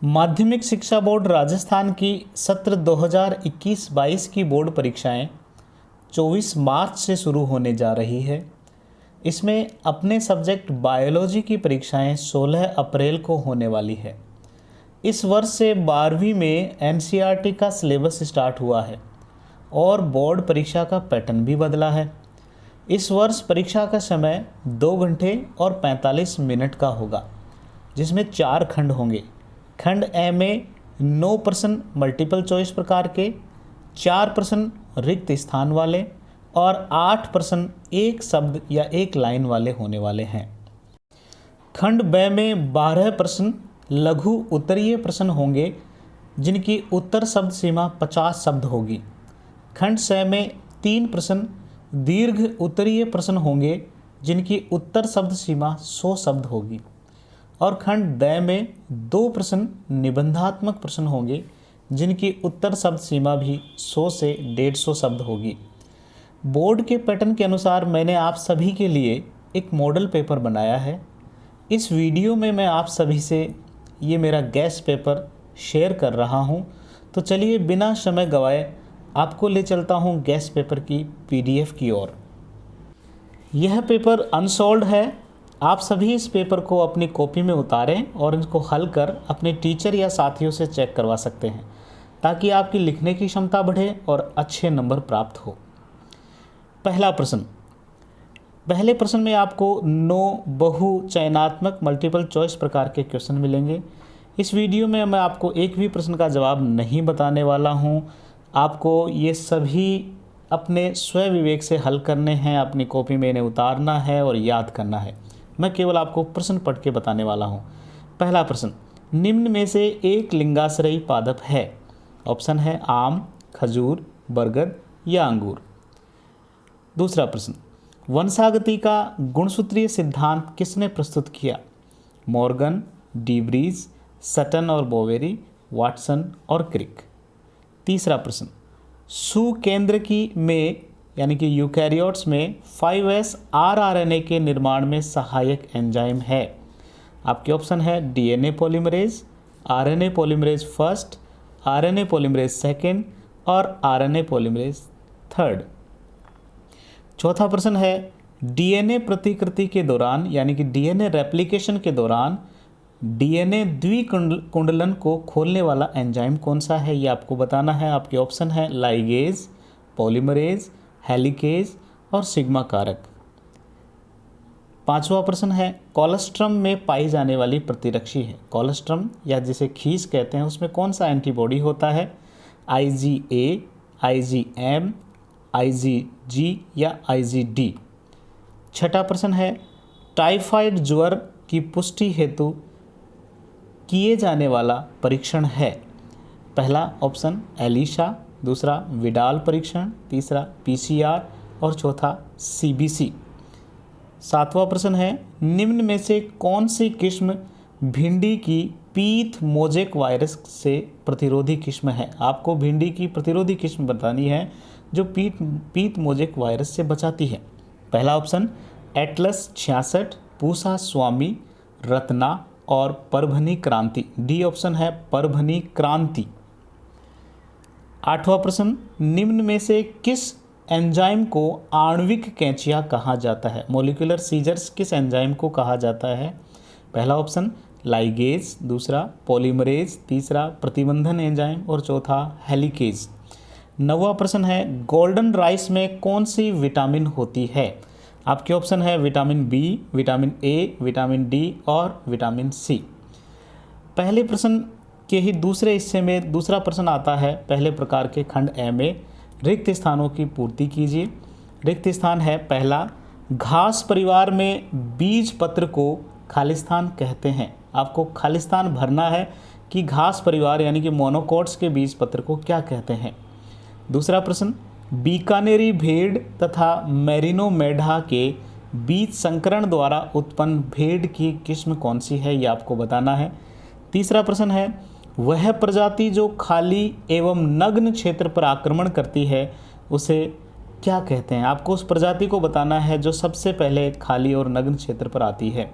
माध्यमिक शिक्षा बोर्ड राजस्थान की सत्र 2021-22 की बोर्ड परीक्षाएं 24 मार्च से शुरू होने जा रही है। इसमें अपने सब्जेक्ट बायोलॉजी की परीक्षाएं 16 अप्रैल को होने वाली है। इस वर्ष से 12वीं में एनसीईआरटी का सिलेबस स्टार्ट हुआ है और बोर्ड परीक्षा का पैटर्न भी बदला है। इस वर्ष परीक्षा का समय 2 घंटे और 45 मिनट का होगा, जिसमें 4 खंड होंगे। खंड ए में 9 प्रश्न मल्टीपल चॉइस प्रकार के, 4 प्रश्न रिक्त स्थान वाले और 8 प्रश्न एक शब्द या एक लाइन वाले होने वाले हैं। खंड बे में 12 प्रश्न लघु उत्तरीय प्रश्न होंगे, जिनकी उत्तर शब्द सीमा 50 शब्द होगी। खंड से में 3 प्रश्न दीर्घ उत्तरीय प्रश्न होंगे, जिनकी उत्तर शब्द सीमा 100 शब्द होगी। और खंड द में 2 प्रश्न निबंधात्मक प्रश्न होंगे, जिनकी उत्तर शब्द सीमा भी 100 से 150 शब्द होगी। बोर्ड के पैटर्न के अनुसार मैंने आप सभी के लिए एक मॉडल पेपर बनाया है। इस वीडियो में मैं आप सभी से ये मेरा गैस पेपर शेयर कर रहा हूँ। तो चलिए बिना समय गवाए आपको ले चलता हूँ गैस पेपर की पीडीएफ की ओर। यह पेपर अनसॉल्व्ड है। आप सभी इस पेपर को अपनी कॉपी में उतारें और इसको हल कर अपने टीचर या साथियों से चेक करवा सकते हैं, ताकि आपकी लिखने की क्षमता बढ़े और अच्छे नंबर प्राप्त हो। पहला प्रश्न। पहले प्रश्न में आपको 9 बहु चयनात्मक मल्टीपल चॉइस प्रकार के क्वेश्चन मिलेंगे। इस वीडियो में मैं आपको एक भी प्रश्न का जवाब नहीं बताने वाला हूं। आपको ये सभी अपने स्व विवेक से हल करने हैं, अपनी कॉपी में इन्हें उतारना है और याद करना है। मैं केवल आपको प्रश्न पढ़ के बताने वाला हूं। पहला प्रश्न, निम्न में से एक लिंगाश्रयी पादप है। ऑप्शन है आम, खजूर, बरगद या अंगूर। दूसरा प्रश्न, वंशागति का गुणसूत्रीय सिद्धांत किसने प्रस्तुत किया। मॉर्गन, डीब्रीज, सटन और बोवेरी, वाटसन और क्रिक। तीसरा प्रश्न, सुकेंद्रकी में यानी कि यूकैरियोट्स में 5S rRNA के निर्माण में सहायक एंजाइम है। आपके ऑप्शन है DNA polymerase, RNA polymerase first, RNA polymerase second और आरएनए पॉलीमरेज थर्ड। चौथा प्रश्न है, डीएनए प्रतिकृति के दौरान यानी कि डीएनए रेप्लिकेशन के दौरान डीएनए द्विकुंडलन को खोलने वाला एंजाइम कौन सा है, ये आपको बताना है। आपके ऑप्शन है लाइगेज, पॉलीमरेज, हेलिकेज और सिग्मा कारक। पांचवा प्रश्न है, कोलेस्ट्रम में पाई जाने वाली प्रतिरक्षी है। कोलेस्ट्रम या जिसे खीस कहते हैं, उसमें कौन सा एंटीबॉडी होता है। IgA, IgM, IgG या IgD। छठा प्रश्न है, टाइफाइड ज्वर की पुष्टि हेतु किए जाने वाला परीक्षण है। पहला ऑप्शन एलिशा, दूसरा विडाल परीक्षण, तीसरा PCR और चौथा CBC। सातवां प्रश्न है, निम्न में से कौन सी किस्म भिंडी की पीथ मोजेक वायरस से प्रतिरोधी किस्म है। आपको भिंडी की प्रतिरोधी किस्म बतानी है जो पीथ मोजेक वायरस से बचाती है। पहला ऑप्शन एटलस 66, पूसा स्वामी, रत्ना और परभनी क्रांति। डी ऑप्शन है परभनी क्रांति। आठवां प्रश्न, निम्न में से किस एंजाइम को आणविक कैंचिया कहा जाता है। मोलिकुलर सीजर्स किस एंजाइम को कहा जाता है। पहला ऑप्शन लाइगेज, दूसरा पॉलीमरेज, तीसरा प्रतिबंधन एंजाइम और चौथा हेलिकेज। नौवां प्रश्न है, गोल्डन राइस में कौन सी विटामिन होती है। आपके ऑप्शन है vitamin B, vitamin A, vitamin D और विटामिन C। पहले प्रश्न के ही दूसरे हिस्से में दूसरा प्रश्न आता है। पहले प्रकार के खंड ए में रिक्त स्थानों की पूर्ति कीजिए। रिक्त स्थान है पहला, घास परिवार में बीज पत्र को खालिस्तान कहते हैं। आपको खालिस्तान भरना है कि घास परिवार यानी कि मोनोकोट्स के बीज पत्र को क्या कहते हैं। दूसरा प्रश्न, बीकानेरी भेड़ तथा मेरिनो मेढा के बीज संकरण द्वारा उत्पन्न भेड़ की किस्म कौन सी है, ये आपको बताना है। तीसरा प्रश्न है, वह प्रजाति जो खाली एवं नग्न क्षेत्र पर आक्रमण करती है उसे क्या कहते हैं। आपको उस प्रजाति को बताना है जो सबसे पहले खाली और नग्न क्षेत्र पर आती है।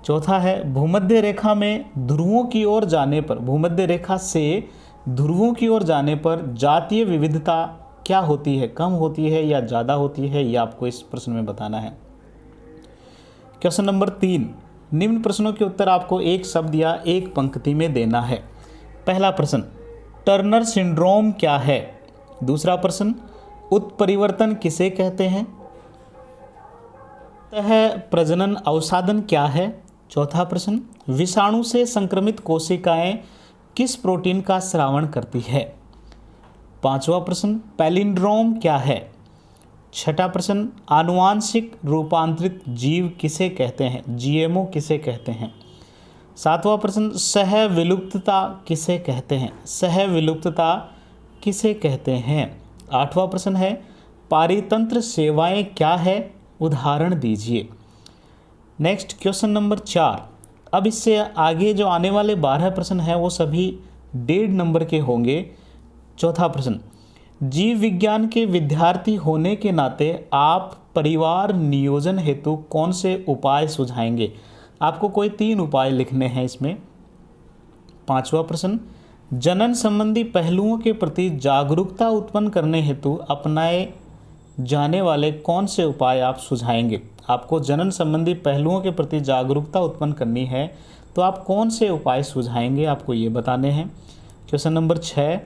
चौथा है भूमध्य रेखा में ध्रुवों की ओर जाने पर, भूमध्य रेखा से ध्रुवों की ओर जाने पर जातीय विविधता क्या होती है, कम होती है या ज़्यादा होती है, ये आपको इस प्रश्न में बताना है। क्वेश्चन नंबर 3, निम्न प्रश्नों के उत्तर आपको एक शब्द या एक पंक्ति में देना है। पहला प्रश्न, टर्नर सिंड्रोम क्या है? दूसरा प्रश्न, उत्परिवर्तन किसे कहते हैं? प्रजनन अवसादन क्या है? चौथा प्रश्न, विषाणु से संक्रमित कोशिकाएं किस प्रोटीन का स्रावण करती है? पांचवा प्रश्न, पैलिंड्रोम क्या है? छठा प्रश्न, आनुवांशिक रूपांतरित जीव किसे कहते हैं? जीएमओ किसे कहते हैं? सातवां प्रश्न, सहविलुप्तता किसे कहते हैं? सहविलुप्तता किसे कहते हैं? आठवां प्रश्न है, पारितंत्र सेवाएं क्या है? उदाहरण दीजिए। Next question number 4। अब इससे आगे जो आने वाले 12 प्रश्न हैं वो सभी 1.5 नंबर के होंगे। चौथा प्रश्न, जीव विज्ञान के विद्यार्थी होने के नाते आप परिवार नियोजन हेतु कौन से उपाय सुझाएंगे? आपको कोई 3 उपाय लिखने हैं इसमें। पांचवा प्रश्न, जनन संबंधी पहलुओं के प्रति जागरूकता उत्पन्न करने हेतु अपनाए जाने वाले कौन से उपाय आप सुझाएंगे? आपको जनन संबंधी पहलुओं के प्रति जागरूकता उत्पन्न करनी है तो आप कौन से उपाय सुझाएंगे, आपको ये बताने हैं। क्वेश्चन नंबर 6,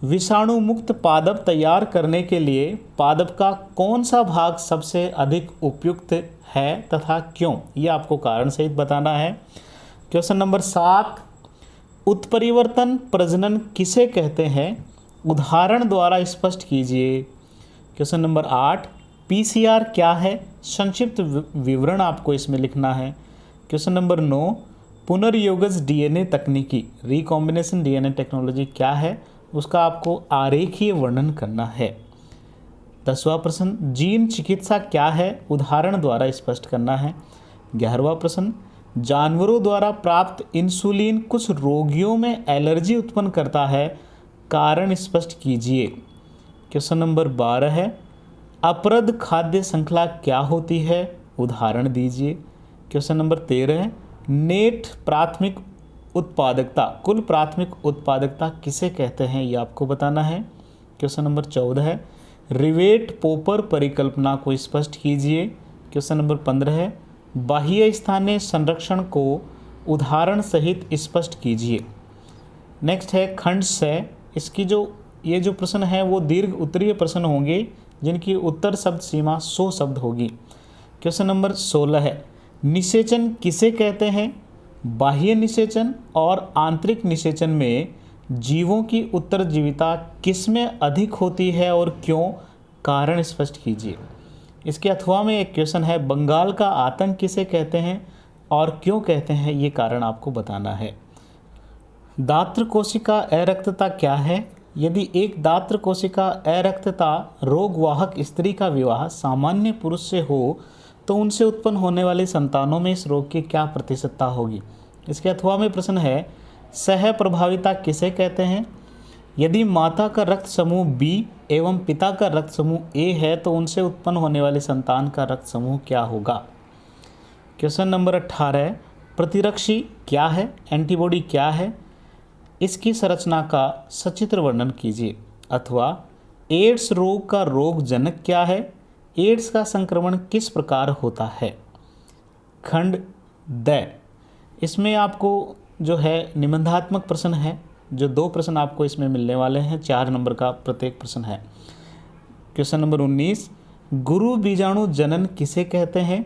विषाणु मुक्त पादप तैयार करने के लिए पादप का कौन सा भाग सबसे अधिक उपयुक्त है तथा क्यों? ये आपको कारण सहित बताना है। क्वेश्चन नंबर 7, उत्परिवर्तन प्रजनन किसे कहते हैं? उदाहरण द्वारा स्पष्ट कीजिए। क्वेश्चन नंबर 8, पीसीआर क्या है? संक्षिप्त विवरण आपको इसमें लिखना है। क्वेश्चन नंबर 9, पुनर्योगज डीएनए तकनीकी, रिकॉम्बिनेशन डीएनए टेक्नोलॉजी क्या है? उसका आपको आरेखीय वर्णन करना है। 10वां प्रश्न, जीन चिकित्सा क्या है? उदाहरण द्वारा स्पष्ट करना है। 11वां प्रश्न, जानवरों द्वारा प्राप्त इंसुलिन कुछ रोगियों में एलर्जी उत्पन्न करता है, कारण स्पष्ट कीजिए। क्वेश्चन नंबर 12 है, अपरद खाद्य श्रृंखला क्या होती है? उदाहरण दीजिए। क्वेश्चन नंबर 13 है, नेट प्राथमिक उत्पादकता, कुल प्राथमिक उत्पादकता किसे कहते हैं? ये आपको बताना है। क्वेश्चन नंबर 14 है, रिवेट पोपर परिकल्पना को स्पष्ट कीजिए। क्वेश्चन नंबर 15 है, बाह्य स्थानीय संरक्षण को उदाहरण सहित स्पष्ट कीजिए। नेक्स्ट है खंड 6, इसकी ये जो प्रश्न है वो दीर्घ उत्तरीय प्रश्न होंगे जिनकी उत्तर शब्द सीमा 100 शब्द होगी। क्वेश्चन नंबर 16 है, निषेचन किसे कहते हैं? बाह्य निषेचन और आंतरिक निषेचन में जीवों की उत्तरजीविता किसमें अधिक होती है और क्यों? कारण स्पष्ट कीजिए। इसके अथवा में एक क्वेश्चन है, बंगाल का आतंक किसे कहते हैं और क्यों कहते हैं? ये कारण आपको बताना है। दात्र कोशिका अरक्तता क्या है? यदि एक दात्र कोशिका अरक्तता रोगवाहक स्त्री का विवाह सामान्य पुरुष से हो तो उनसे उत्पन्न होने वाली संतानों में इस रोग की क्या प्रतिशतता होगी? इसके अथवा में प्रश्न है, सह प्रभाविता किसे कहते हैं? यदि माता का रक्त समूह बी एवं पिता का रक्त समूह ए है तो उनसे उत्पन्न होने वाले संतान का रक्त समूह क्या होगा? क्वेश्चन नंबर 18, प्रतिरक्षी क्या है? एंटीबॉडी क्या है? इसकी संरचना का सचित्र वर्णन कीजिए। अथवा एड्स रोग का रोग जनक क्या है? एड्स का संक्रमण किस प्रकार होता है? खंड द, इसमें आपको जो है निबंधात्मक प्रश्न है, जो 2 प्रश्न आपको इसमें मिलने वाले हैं, 4 नंबर का प्रत्येक प्रश्न है। क्वेश्चन नंबर 19, गुरु बीजाणु जनन किसे कहते हैं?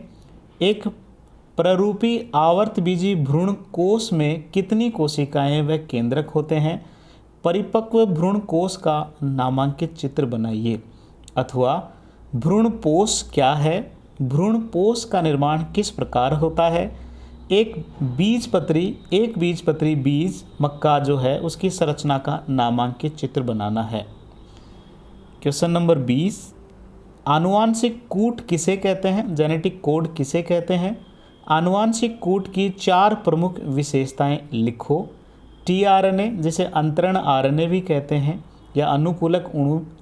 एक प्ररूपी आवर्त बीजी भ्रूण कोश में कितनी कोशिकाएं व केंद्रक होते हैं? परिपक्व भ्रूण कोश का नामांकित चित्र बनाइए। अथवा भ्रूणपोष क्या है? भ्रूणपोष का निर्माण किस प्रकार होता है? एक बीजपत्री बीज मक्का जो है उसकी संरचना का नामांकित चित्र बनाना है। क्वेश्चन नंबर 20, आनुवांशिक कूट किसे कहते हैं? जेनेटिक कोड किसे कहते हैं? आनुवांशिक कूट की 4 प्रमुख विशेषताएं लिखो। टीआरएनए जिसे अंतरण आरएनए भी कहते हैं या अनुकूलक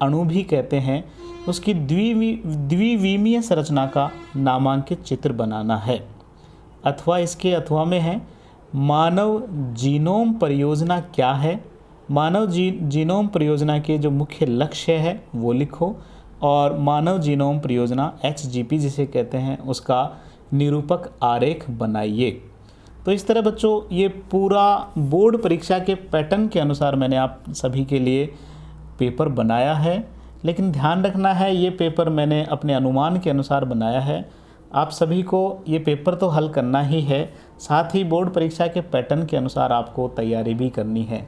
अणु भी कहते हैं, उसकी द्विविमीय संरचना का नामांकित चित्र बनाना है। अथवा इसके अथवा में है मानव जीनोम परियोजना क्या है। मानव जीनोम परियोजना के जो मुख्य लक्ष्य है वो लिखो, और मानव जीनोम परियोजना HGP जिसे कहते हैं उसका निरूपक आरेख बनाइए। तो इस तरह बच्चों ये पूरा बोर्ड परीक्षा के पैटर्न के अनुसार मैंने आप सभी के लिए पेपर बनाया है, लेकिन ध्यान रखना है ये पेपर मैंने अपने अनुमान के अनुसार बनाया है। आप सभी को ये पेपर तो हल करना ही है, साथ ही बोर्ड परीक्षा के पैटर्न के अनुसार आपको तैयारी भी करनी है।